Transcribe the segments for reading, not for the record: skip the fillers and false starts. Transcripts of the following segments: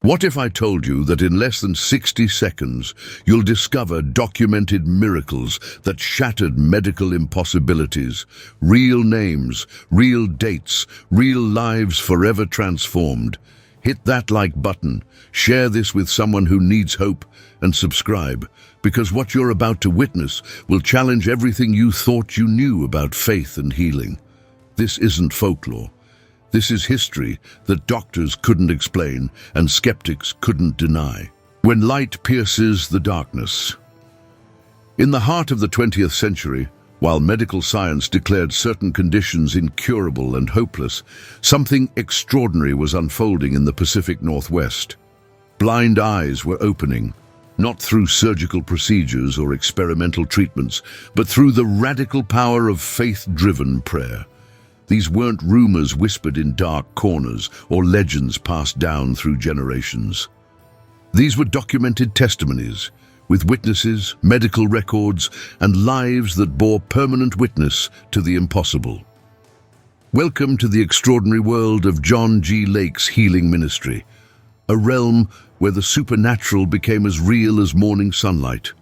What if I told you that in less than 60 seconds, you'll discover documented miracles that shattered medical impossibilities, real names, real dates, real lives forever transformed? Hit that like button, share this with someone who needs hope, and subscribe, because what you're about to witness will challenge everything you thought you knew about faith and healing. This isn't folklore. This is history that doctors couldn't explain and skeptics couldn't deny. When light pierces the darkness. In the heart of the 20th century, while medical science declared certain conditions incurable and hopeless, something extraordinary was unfolding in the Pacific Northwest. Blind eyes were opening, not through surgical procedures or experimental treatments, but through the radical power of faith-driven prayer. These weren't rumors whispered in dark corners or legends passed down through generations. These were documented testimonies, with witnesses, medical records, and lives that bore permanent witness to the impossible. Welcome to the extraordinary world of John G. Lake's healing ministry, a realm where the supernatural became as real as morning sunlight,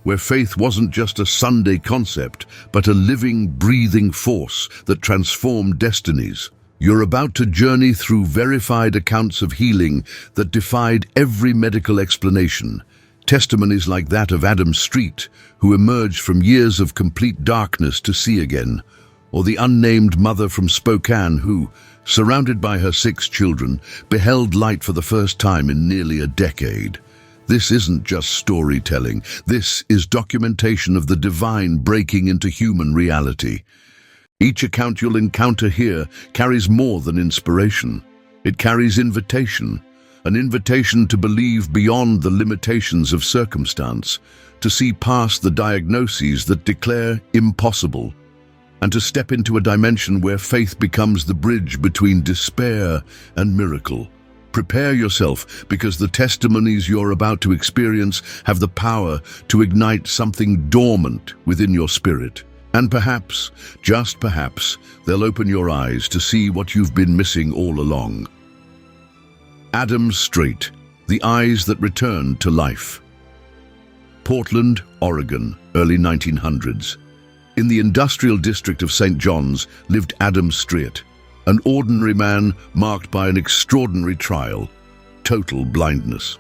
where faith wasn't just a Sunday concept, but a living, breathing force that transformed destinies. You're about to journey through verified accounts of healing that defied every medical explanation. Testimonies like that of Adam Street, who emerged from years of complete darkness to see again, or the unnamed mother from Spokane who, surrounded by her 6 children, beheld light for the first time in nearly a decade. This isn't just storytelling. This is documentation of the divine breaking into human reality. Each account you'll encounter here carries more than inspiration. It carries invitation, an invitation to believe beyond the limitations of circumstance, to see past the diagnoses that declare impossible, and to step into a dimension where faith becomes the bridge between despair and miracle. Prepare yourself, because the testimonies you're about to experience have the power to ignite something dormant within your spirit. And perhaps, just perhaps, they'll open your eyes to see what you've been missing all along. Adam Street, the eyes that returned to life. Portland, Oregon, early 1900s. In the industrial district of St. John's lived Adam Street, an ordinary man marked by an extraordinary trial, total blindness.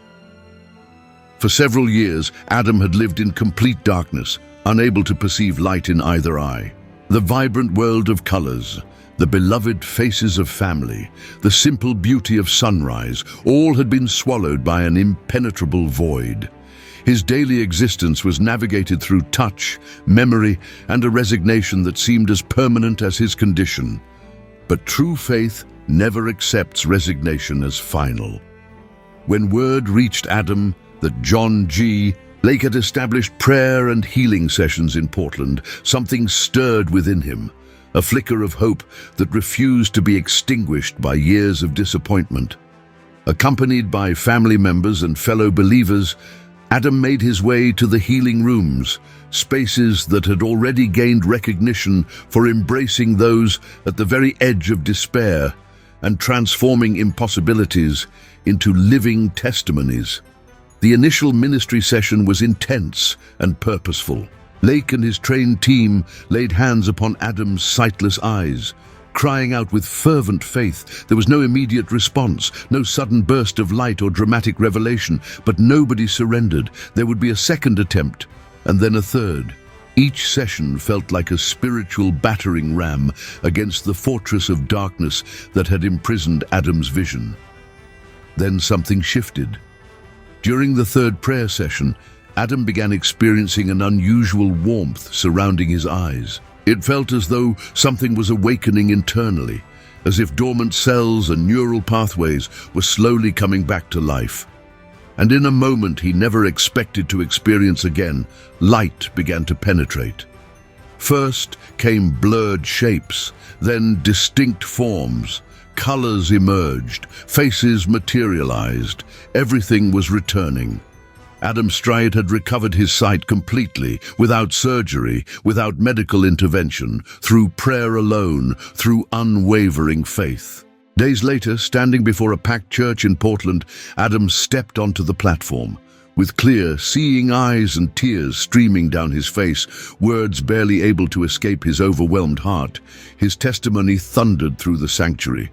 For several years, Adam had lived in complete darkness, unable to perceive light in either eye. The vibrant world of colors, the beloved faces of family, the simple beauty of sunrise, all had been swallowed by an impenetrable void. His daily existence was navigated through touch, memory, and a resignation that seemed as permanent as his condition. But true faith never accepts resignation as final. When word reached Adam that John G. Lake had established prayer and healing sessions in Portland, something stirred within him, a flicker of hope that refused to be extinguished by years of disappointment. Accompanied by family members and fellow believers, Adam made his way to the healing rooms, spaces that had already gained recognition for embracing those at the very edge of despair and transforming impossibilities into living testimonies. The initial ministry session was intense and purposeful. Lake and his trained team laid hands upon Adam's sightless eyes, crying out with fervent faith. There was no immediate response, no sudden burst of light or dramatic revelation, but nobody surrendered. There would be a second attempt, and then a third. Each session felt like a spiritual battering ram against the fortress of darkness that had imprisoned Adam's vision. Then something shifted. During the third prayer session, Adam began experiencing an unusual warmth surrounding his eyes. It felt as though something was awakening internally, as if dormant cells and neural pathways were slowly coming back to life. And in a moment he never expected to experience again, light began to penetrate. First came blurred shapes, then distinct forms. Colors emerged, faces materialized, everything was returning. Adam Street had recovered his sight completely, without surgery, without medical intervention, through prayer alone, through unwavering faith. Days later, standing before a packed church in Portland, Adam stepped onto the platform. With clear, seeing eyes and tears streaming down his face, words barely able to escape his overwhelmed heart, his testimony thundered through the sanctuary.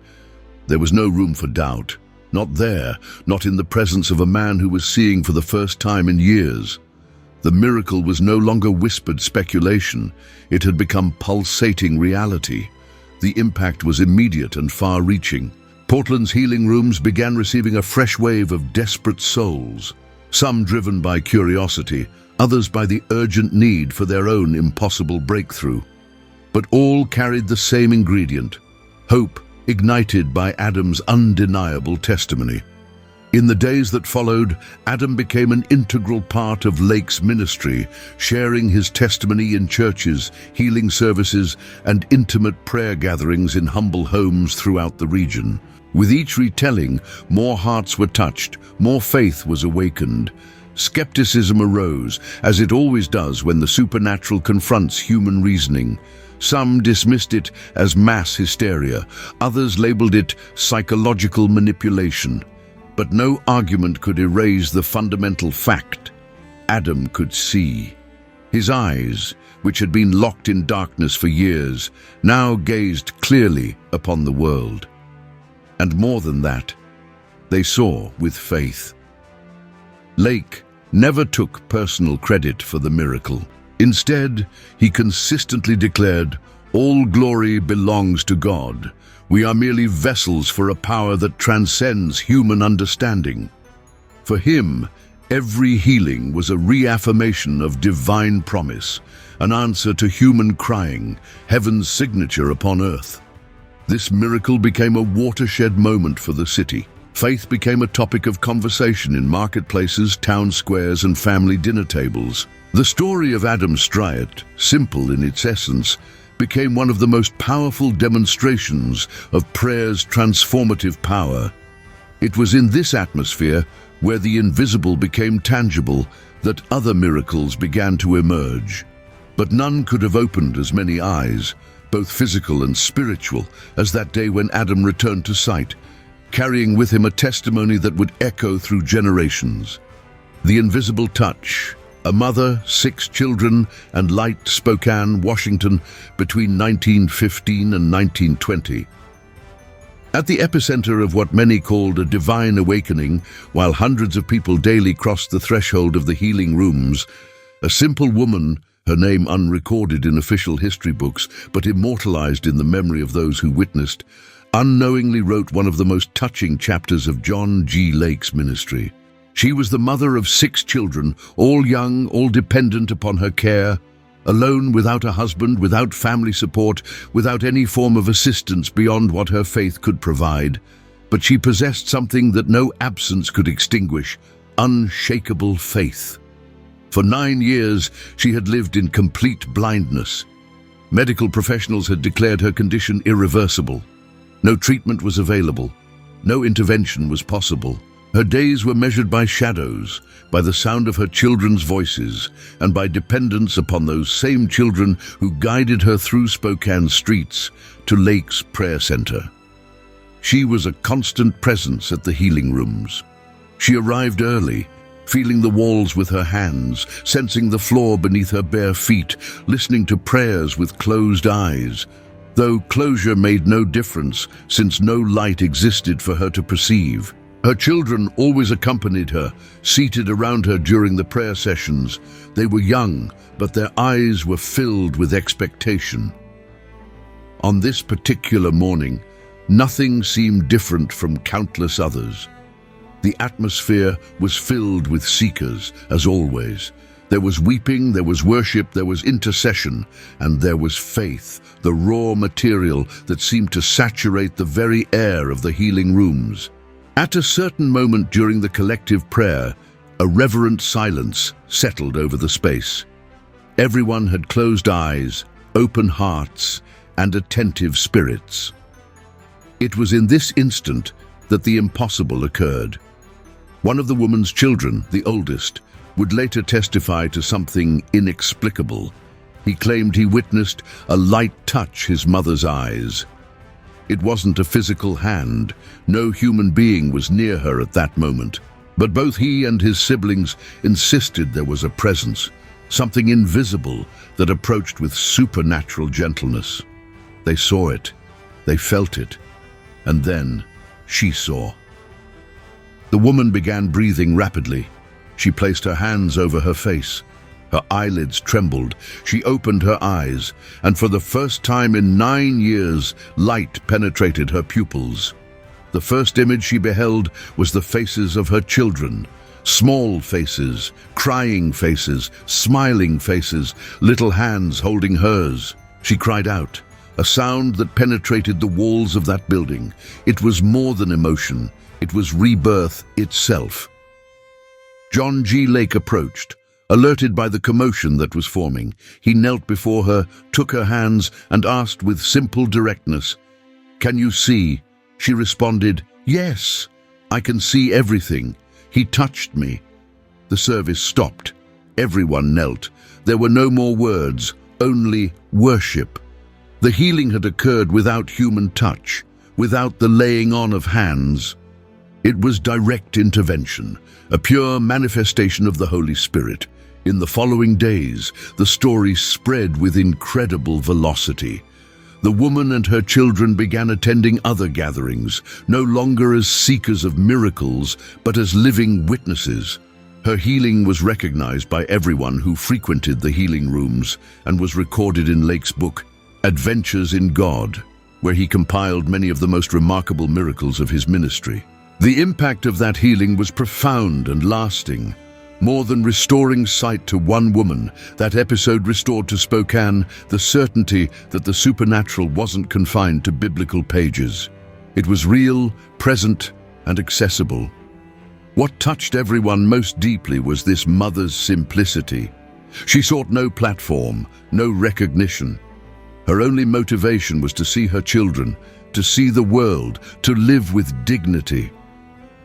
There was no room for doubt. Not there, not in the presence of a man who was seeing for the first time in years. The miracle was no longer whispered speculation. It had become pulsating reality. The impact was immediate and far-reaching. Portland's healing rooms began receiving a fresh wave of desperate souls, some driven by curiosity, others by the urgent need for their own impossible breakthrough. But all carried the same ingredient: hope, ignited by Adam's undeniable testimony. In the days that followed, Adam became an integral part of Lake's ministry, sharing his testimony in churches, healing services, and intimate prayer gatherings in humble homes throughout the region. With each retelling, more hearts were touched, more faith was awakened. Skepticism arose, as it always does when the supernatural confronts human reasoning. Some dismissed it as mass hysteria, others labeled it psychological manipulation. But no argument could erase the fundamental fact. Adam could see. His eyes, which had been locked in darkness for years, now gazed clearly upon the world. And more than that, they saw with faith. Lake never took personal credit for the miracle. Instead, he consistently declared, "All glory belongs to God. We are merely vessels for a power that transcends human understanding." For him, every healing was a reaffirmation of divine promise, an answer to human crying, heaven's signature upon earth. This miracle became a watershed moment for the city. Faith became a topic of conversation in marketplaces, town squares, and family dinner tables. The story of Adam Stryett, simple in its essence, became one of the most powerful demonstrations of prayer's transformative power. It was in this atmosphere, where the invisible became tangible, that other miracles began to emerge. But none could have opened as many eyes, both physical and spiritual, as that day when Adam returned to sight, carrying with him a testimony that would echo through generations. The invisible touch. A mother, 6 children, and Light, Spokane, Washington, between 1915 and 1920. At the epicenter of what many called a divine awakening, while hundreds of people daily crossed the threshold of the healing rooms, a simple woman, her name unrecorded in official history books, but immortalized in the memory of those who witnessed, unknowingly wrote one of the most touching chapters of John G. Lake's ministry. She was the mother of 6 children, all young, all dependent upon her care, alone, without a husband, without family support, without any form of assistance beyond what her faith could provide. But she possessed something that no absence could extinguish: unshakable faith. For 9 years, she had lived in complete blindness. Medical professionals had declared her condition irreversible. No treatment was available. No intervention was possible. Her days were measured by shadows, by the sound of her children's voices, and by dependence upon those same children who guided her through Spokane's streets to Lake's prayer center. She was a constant presence at the healing rooms. She arrived early, feeling the walls with her hands, sensing the floor beneath her bare feet, listening to prayers with closed eyes, though closure made no difference since no light existed for her to perceive. Her children always accompanied her, seated around her during the prayer sessions. They were young, but their eyes were filled with expectation. On this particular morning, nothing seemed different from countless others. The atmosphere was filled with seekers, as always. There was weeping, there was worship, there was intercession, and there was faith, the raw material that seemed to saturate the very air of the healing rooms. At a certain moment during the collective prayer, a reverent silence settled over the space. Everyone had closed eyes, open hearts, and attentive spirits. It was in this instant that the impossible occurred. One of the woman's children, the oldest, would later testify to something inexplicable. He claimed he witnessed a light touch his mother's eyes. It wasn't a physical hand. No human being was near her at that moment. But both he and his siblings insisted there was a presence, something invisible that approached with supernatural gentleness. They saw it, they felt it, and then she saw. The woman began breathing rapidly. She placed her hands over her face. Her eyelids trembled. She opened her eyes, and for the first time in 9 years, light penetrated her pupils. The first image she beheld was the faces of her children. Small faces, crying faces, smiling faces, little hands holding hers. She cried out, a sound that penetrated the walls of that building. It was more than emotion. It was rebirth itself. John G. Lake approached. Alerted by the commotion that was forming, he knelt before her, took her hands, and asked with simple directness, "Can you see?" She responded, "Yes, I can see everything." He touched me. The service stopped. Everyone knelt. There were no more words, only worship. The healing had occurred without human touch, without the laying on of hands. It was direct intervention, a pure manifestation of the Holy Spirit. In the following days, the story spread with incredible velocity. The woman and her children began attending other gatherings, no longer as seekers of miracles, but as living witnesses. Her healing was recognized by everyone who frequented the healing rooms and was recorded in Lake's book, Adventures in God, where he compiled many of the most remarkable miracles of his ministry. The impact of that healing was profound and lasting. More than restoring sight to one woman, that episode restored to Spokane the certainty that the supernatural wasn't confined to biblical pages. It was real, present, and accessible. What touched everyone most deeply was this mother's simplicity. She sought no platform, no recognition. Her only motivation was to see her children, to see the world, to live with dignity.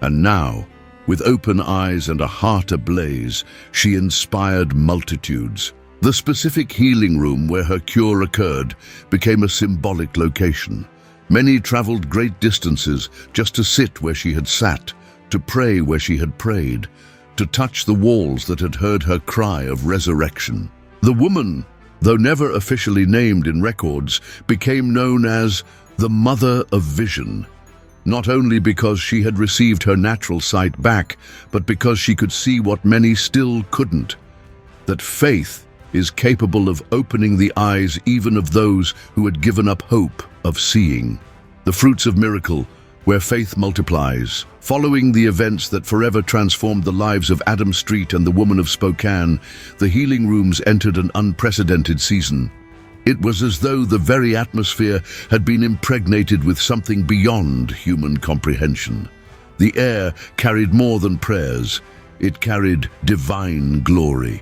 And now, with open eyes and a heart ablaze, she inspired multitudes. The specific healing room where her cure occurred became a symbolic location. Many traveled great distances just to sit where she had sat, to pray where she had prayed, to touch the walls that had heard her cry of resurrection. The woman, though never officially named in records, became known as the Mother of Vision. Not only because she had received her natural sight back, but because she could see what many still couldn't. That faith is capable of opening the eyes even of those who had given up hope of seeing. The fruits of miracle, where faith multiplies. Following the events that forever transformed the lives of Adam Street and the woman of Spokane, the healing rooms entered an unprecedented season. It was as though the very atmosphere had been impregnated with something beyond human comprehension. The air carried more than prayers. It carried divine glory.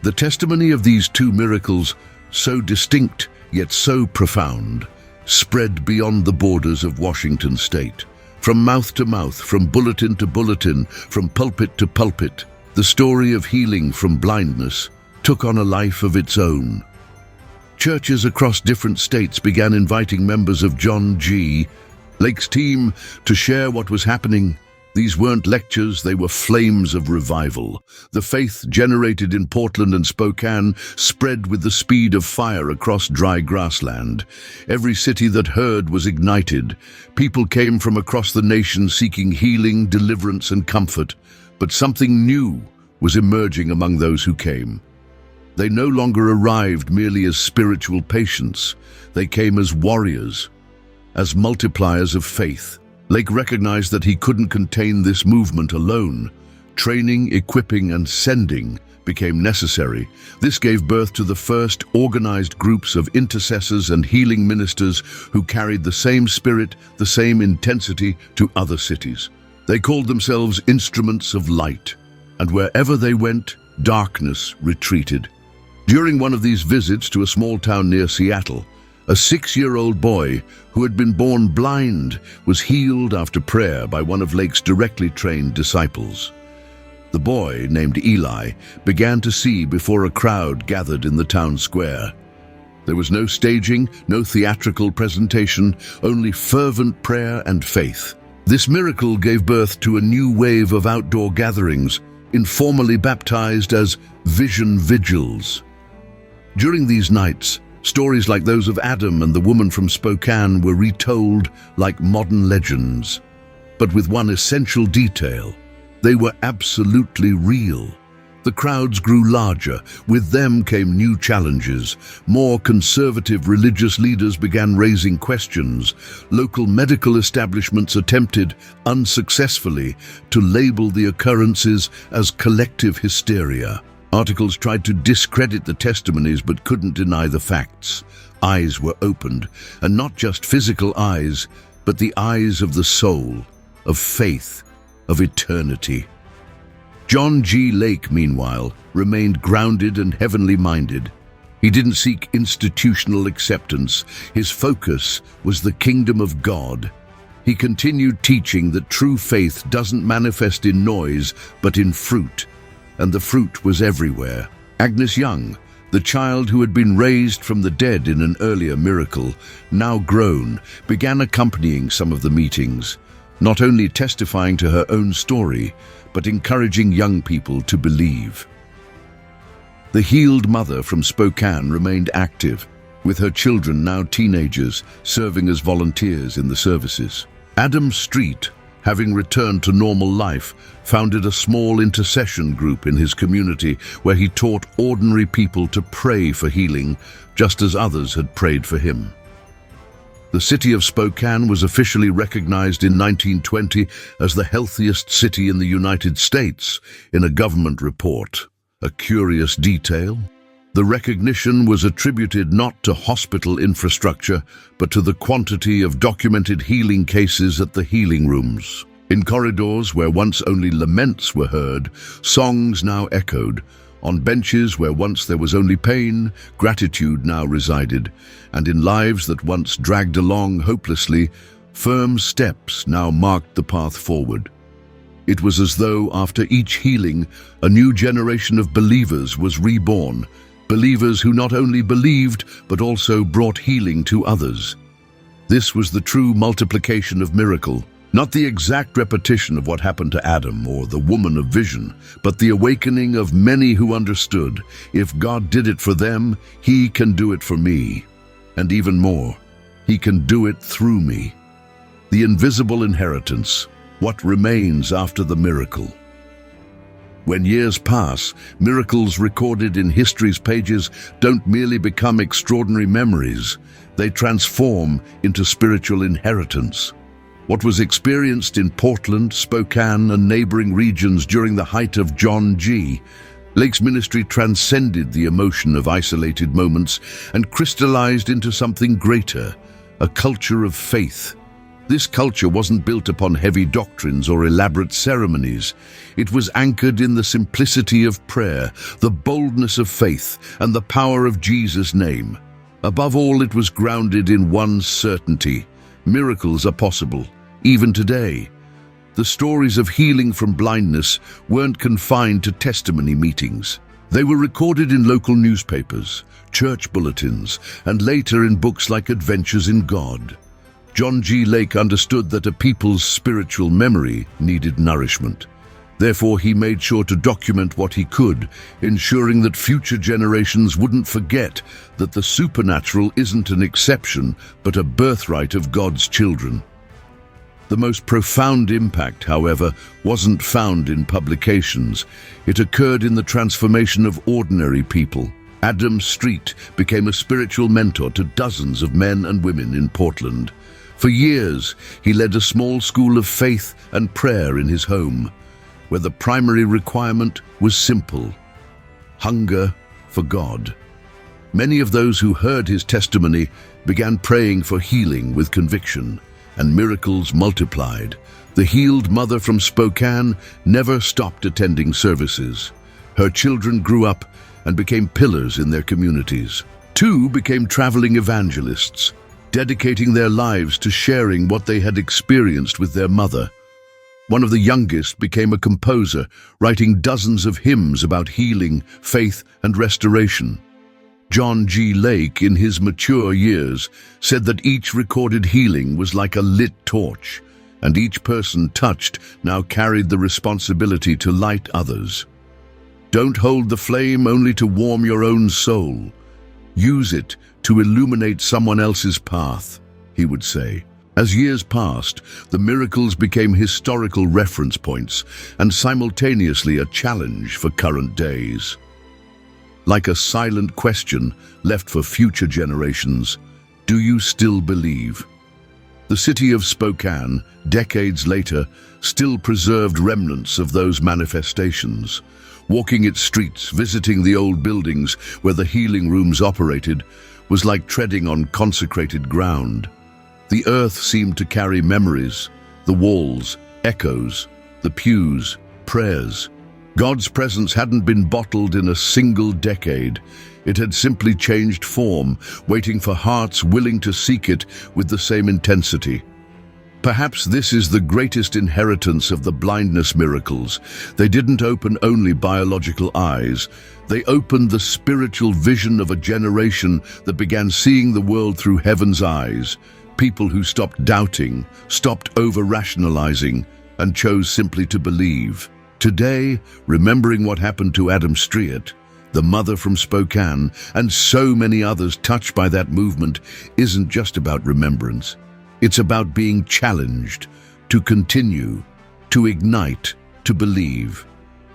The testimony of these two miracles, so distinct yet so profound, spread beyond the borders of Washington state. From mouth to mouth, from bulletin to bulletin, from pulpit to pulpit, the story of healing from blindness took on a life of its own. Churches across different states began inviting members of John G. Lake's team to share what was happening. These weren't lectures, they were flames of revival. The faith generated in Portland and Spokane spread with the speed of fire across dry grassland. Every city that heard was ignited. People came from across the nation seeking healing, deliverance, and comfort. But something new was emerging among those who came. They no longer arrived merely as spiritual patients. They came as warriors, as multipliers of faith. Lake recognized that he couldn't contain this movement alone. Training, equipping, and sending became necessary. This gave birth to the first organized groups of intercessors and healing ministers who carried the same spirit, the same intensity to other cities. They called themselves instruments of light, and wherever they went, darkness retreated. During one of these visits to a small town near Seattle, a 6-year-old boy who had been born blind was healed after prayer by one of Lake's directly trained disciples. The boy, named Eli, began to see before a crowd gathered in the town square. There was no staging, no theatrical presentation, only fervent prayer and faith. This miracle gave birth to a new wave of outdoor gatherings, informally baptized as Vision Vigils. During these nights, stories like those of Adam and the woman from Spokane were retold like modern legends, but with one essential detail: they were absolutely real. The crowds grew larger. With them came new challenges. More conservative religious leaders began raising questions. Local medical establishments attempted, unsuccessfully, to label the occurrences as collective hysteria. Articles tried to discredit the testimonies but couldn't deny the facts. Eyes were opened, and not just physical eyes, but the eyes of the soul, of faith, of eternity. John G. Lake, meanwhile, remained grounded and heavenly minded. He didn't seek institutional acceptance. His focus was the kingdom of God. He continued teaching that true faith doesn't manifest in noise, but in fruit. And the fruit was everywhere. Agnes Young, the child who had been raised from the dead in an earlier miracle, now grown, began accompanying some of the meetings, not only testifying to her own story, but encouraging young people to believe. The healed mother from Spokane remained active, with her children now teenagers serving as volunteers in the services. Adam Street, having returned to normal life, founded a small intercession group in his community where he taught ordinary people to pray for healing, just as others had prayed for him. The city of Spokane was officially recognized in 1920 as the healthiest city in the United States in a government report. A curious detail: the recognition was attributed not to hospital infrastructure, but to the quantity of documented healing cases at the healing rooms. In corridors where once only laments were heard, songs now echoed. On benches where once there was only pain, gratitude now resided. And in lives that once dragged along hopelessly, firm steps now marked the path forward. It was as though after each healing, a new generation of believers was reborn. Believers who not only believed, but also brought healing to others. This was the true multiplication of miracle, not the exact repetition of what happened to Adam or the woman of vision, but the awakening of many who understood, if God did it for them, He can do it for me. And even more, He can do it through me. The invisible inheritance, what remains after the miracle. When years pass, miracles recorded in history's pages don't merely become extraordinary memories, they transform into spiritual inheritance. What was experienced in Portland, Spokane, and neighboring regions during the height of John G. Lake's ministry transcended the emotion of isolated moments and crystallized into something greater, a culture of faith. This culture wasn't built upon heavy doctrines or elaborate ceremonies. It was anchored in the simplicity of prayer, the boldness of faith, and the power of Jesus' name. Above all, it was grounded in one certainty: miracles are possible, even today. The stories of healing from blindness weren't confined to testimony meetings. They were recorded in local newspapers, church bulletins, and later in books like Adventures in God. John G. Lake understood that a people's spiritual memory needed nourishment. Therefore, he made sure to document what he could, ensuring that future generations wouldn't forget that the supernatural isn't an exception, but a birthright of God's children. The most profound impact, however, wasn't found in publications. It occurred in the transformation of ordinary people. Adam Street became a spiritual mentor to dozens of men and women in Portland. For years, he led a small school of faith and prayer in his home, where the primary requirement was simple: hunger for God. Many of those who heard his testimony began praying for healing with conviction, and miracles multiplied. The healed mother from Spokane never stopped attending services. Her children grew up and became pillars in their communities. Two became traveling evangelists, dedicating their lives to sharing what they had experienced with their mother. One of the youngest became a composer, writing dozens of hymns about healing, faith, and restoration. John G. Lake, in his mature years, said that each recorded healing was like a lit torch, and each person touched now carried the responsibility to light others. Don't hold the flame only to warm your own soul. Use it to illuminate someone else's path, he would say. As years passed, the miracles became historical reference points and simultaneously a challenge for current days. Like a silent question left for future generations, do you still believe? The city of Spokane, decades later, still preserved remnants of those manifestations. Walking its streets, visiting the old buildings where the healing rooms operated, was like treading on consecrated ground. The earth seemed to carry memories, the walls, echoes, the pews, prayers. God's presence hadn't been bottled in a single decade. It had simply changed form, waiting for hearts willing to seek it with the same intensity. Perhaps this is the greatest inheritance of the blindness miracles. They didn't open only biological eyes. They opened the spiritual vision of a generation that began seeing the world through heaven's eyes. People who stopped doubting, stopped over-rationalizing, and chose simply to believe. Today, remembering what happened to Adam Striett, the mother from Spokane, and so many others touched by that movement, isn't just about remembrance. It's about being challenged, to continue, to ignite, to believe.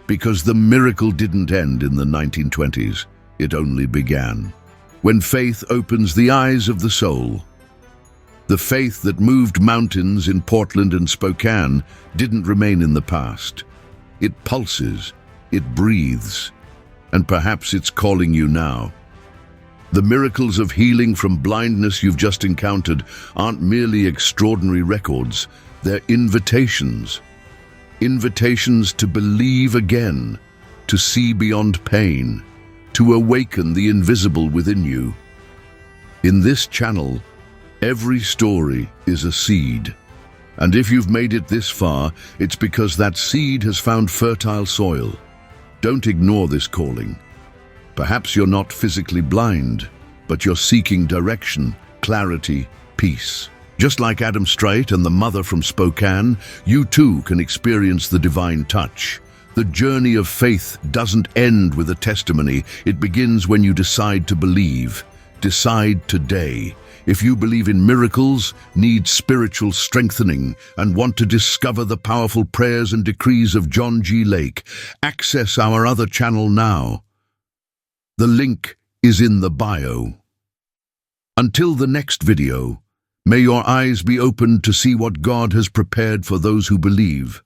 Because the miracle didn't end in the 1920s, it only began. When faith opens the eyes of the soul. The faith that moved mountains in Portland and Spokane didn't remain in the past. It pulses, it breathes, and perhaps it's calling you now. The miracles of healing from blindness you've just encountered aren't merely extraordinary records, they're invitations. Invitations to believe again, to see beyond pain, to awaken the invisible within you. In this channel, every story is a seed. And if you've made it this far, it's because that seed has found fertile soil. Don't ignore this calling. Perhaps you're not physically blind, but you're seeking direction, clarity, peace. Just like Adam Striett and the mother from Spokane, you too can experience the divine touch. The journey of faith doesn't end with a testimony. It begins when you decide to believe. Decide today. If you believe in miracles, need spiritual strengthening, and want to discover the powerful prayers and decrees of John G. Lake, access our other channel now. The link is in the bio. Until the next video, may your eyes be opened to see what God has prepared for those who believe.